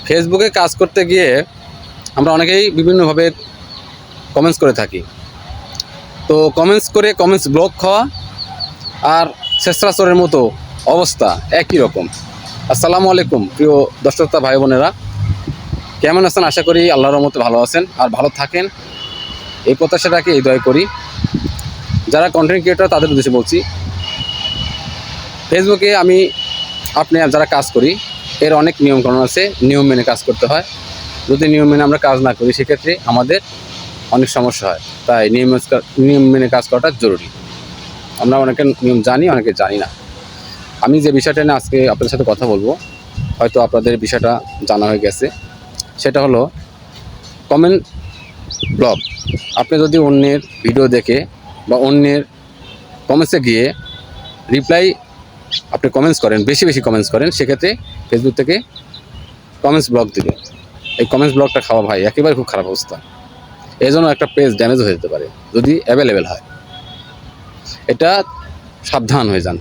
ফেসবুকে কাজ করতে গিয়ে আমরা অনেকেই বিভিন্নভাবে কমেন্টস করে থাকি। তো কমেন্টস করে কমেন্টস ব্লক খাওয়া আর শেষরাচরের মতো অবস্থা একই রকম। আসসালামু আলাইকুম প্রিয় দর্শকতা ভাই বোনেরা, কেমন আছেন? আশা করি আল্লাহর রহমতে ভালো আছেন আর ভালো থাকেন, এই প্রত্যাশাটাকে এই দয়া করি। যারা কন্টেন্ট ক্রিয়েটর তাদের উদ্দেশ্যে বলছি, ফেসবুকে আপনি যারা কাজ করি এর অনেক নিয়মকানুন আছে, নিয়ম মেনে কাজ করতে হয়। যদি নিয়ম মেনে আমরা কাজ না করি সেক্ষেত্রে আমাদের অনেক সমস্যা হয়। তাই নিয়ম মেনে কাজ করাটা জরুরি। আমরা অনেকে নিয়ম জানি, অনেকে জানি না। আমি যে বিষয়টা নিয়ে আজকে আপনাদের সাথে কথা বলবো, হয়তো আপনাদের বিষয়টা জানা হয়ে গেছে। সেটা হলো কমেন্ট ব্লক। আপনি যদি অন্যের ভিডিও দেখে বা অন্যের কমেন্টসে গিয়ে রিপ্লাই আপনি কমেন্টস করেন, বেশি কমেন্টস করেন, সেক্ষেত্রে ফেসবুক থেকে কমেন্টস ব্লক দিবে। এই কমেন্টস ব্লকটা খাওয়া ভাই একেবারে খুব খারাপ অবস্থা। এই জন্য একটা পেজ ড্যামেজ হয়ে যেতে পারে যদি অ্যাভেলেবেল হয়। এটা সাবধান হয়ে যান।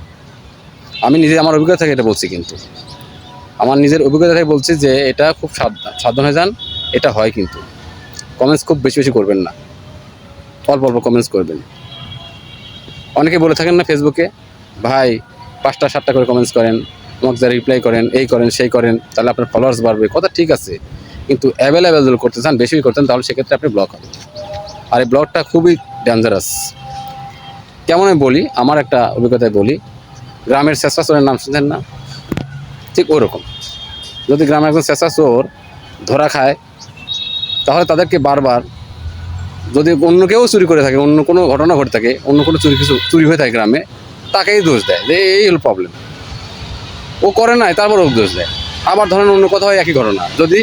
আমি নিজে আমার অভিজ্ঞতা থেকে এটা বলছি, কিন্তু আমার নিজের অভিজ্ঞতা থেকে বলছি যে এটা খুব সাবধান হয়ে যান। এটা হয় কিন্তু কমেন্টস খুব বেশি করবেন না, অল্প কমেন্টস করবেন। অনেকে বলে থাকেন না ফেসবুকে, ভাই 5টা 7টা করে কমেন্টস করেন, আমাকে যা রিপ্লাই করেন, এই করেন সেই করেন, তাহলে আপনার ফলোয়ার্স বাড়বে। কথা ঠিক আছে, কিন্তু অ্যাভেলেবেল করতে চান, বেশি করতেন, তাহলে সেক্ষেত্রে আপনি ব্লক হবেন। আর এই ব্লকটা খুবই ডেঞ্জারাস। কেমন আমি বলি, আমার একটা অভিজ্ঞতায় বলি। গ্রামের চেষ্টা চোরের নাম শুনছেন না? ঠিক ওরকম। যদি গ্রামের একজন চেষ্টা চোর ধরা খায়, তাহলে তাদেরকে বারবার, যদি অন্য কেউ চুরি করে থাকে, অন্য কোনো ঘটনা ঘটে থাকে, অন্য কোনো চুরি হয়ে থাকে গ্রামে, তাকেই দোষ দেয় যে এই হলো প্রবলেম, ও করে নাই, তারপর ও দোষ দেয়। আবার ধরেন অন্য কথা হয়, একই ঘটনা, যদি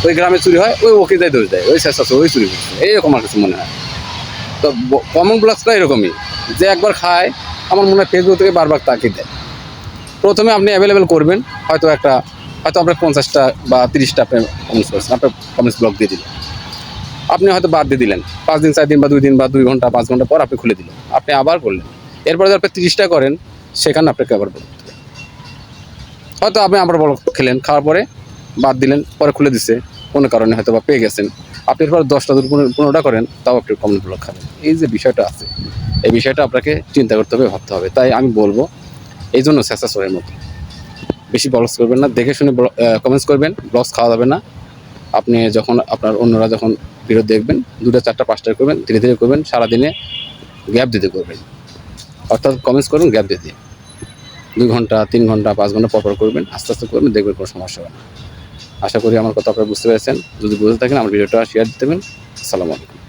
ওই গ্রামে চুরি হয়, ওকে দেয় দোষ দেয়, ওই চেষ্টা চোর, ওই চুরি করছে, এইরকম আমার কিছু মনে হয়। তো কমন ব্লকসটা এরকমই, যে একবার খায়, আমার মনে হয় ফেসবুক থেকে বারবার তাকে দেয়। প্রথমে আপনি অ্যাভেলেবেল করবেন, হয়তো আপনার 50টা বা 30টা আপনি কমেন্টস করছেন, আপনার কমেন্টস ব্লক দিয়ে দিলেন, আপনি হয়তো বাদ দিয়ে দিলেন। 5 দিন 4 দিন বা 2 দিন বা 2 ঘন্টা 5 ঘন্টা পর আপনি খুলে দিলেন, আপনি আবার করলেন। এরপরে যদি আপনি 30টা করেন, সেখানে আপনাকে আবার ব্লক দিলেন। হয়তো আপনি আবার ব্লক খেলেন, খাওয়ার পরে বাদ দিলেন, পরে খুলে দিচ্ছে কোনো কারণে, হয়তো বা পেয়ে গেছেন। আপনি এরপর 10টা 15টা করেন, তাও আপনি কমেন্ট ব্লক খাবেন। এই যে বিষয়টা আছে, এই বিষয়টা আপনাকে চিন্তা করতে হবে, ভাবতে হবে। তাই আমি বলবো, এই জন্য স্বেচ্ছাচারের মতো বেশি ব্লগস করবেন না, দেখে শুনে কমেন্টস করবেন। ব্লগস খাওয়া যাবে না। আপনি যখন আপনার অন্যরা যখন ভিডিও দেখবেন, 2টা 4টা 5টা করবেন, ধীরে ধীরে করবেন, সারাদিনে গ্যাপ দিতে করবেন। অর্থাৎ কমেন্টস করবেন গ্যাপ দিতে, 2 ঘন্টা 3 ঘন্টা 5 ঘন্টা পর করবেন, আস্তে আস্তে করবেন, দেখবেন কোনো সমস্যা হবে না। আশা করি আমার কথা আপনারা বুঝতে পেরেছেন। যদি বুঝতে থাকেন আমার ভিডিওটা শেয়ার দিতে দেবেন। আসসালামু আলাইকুম।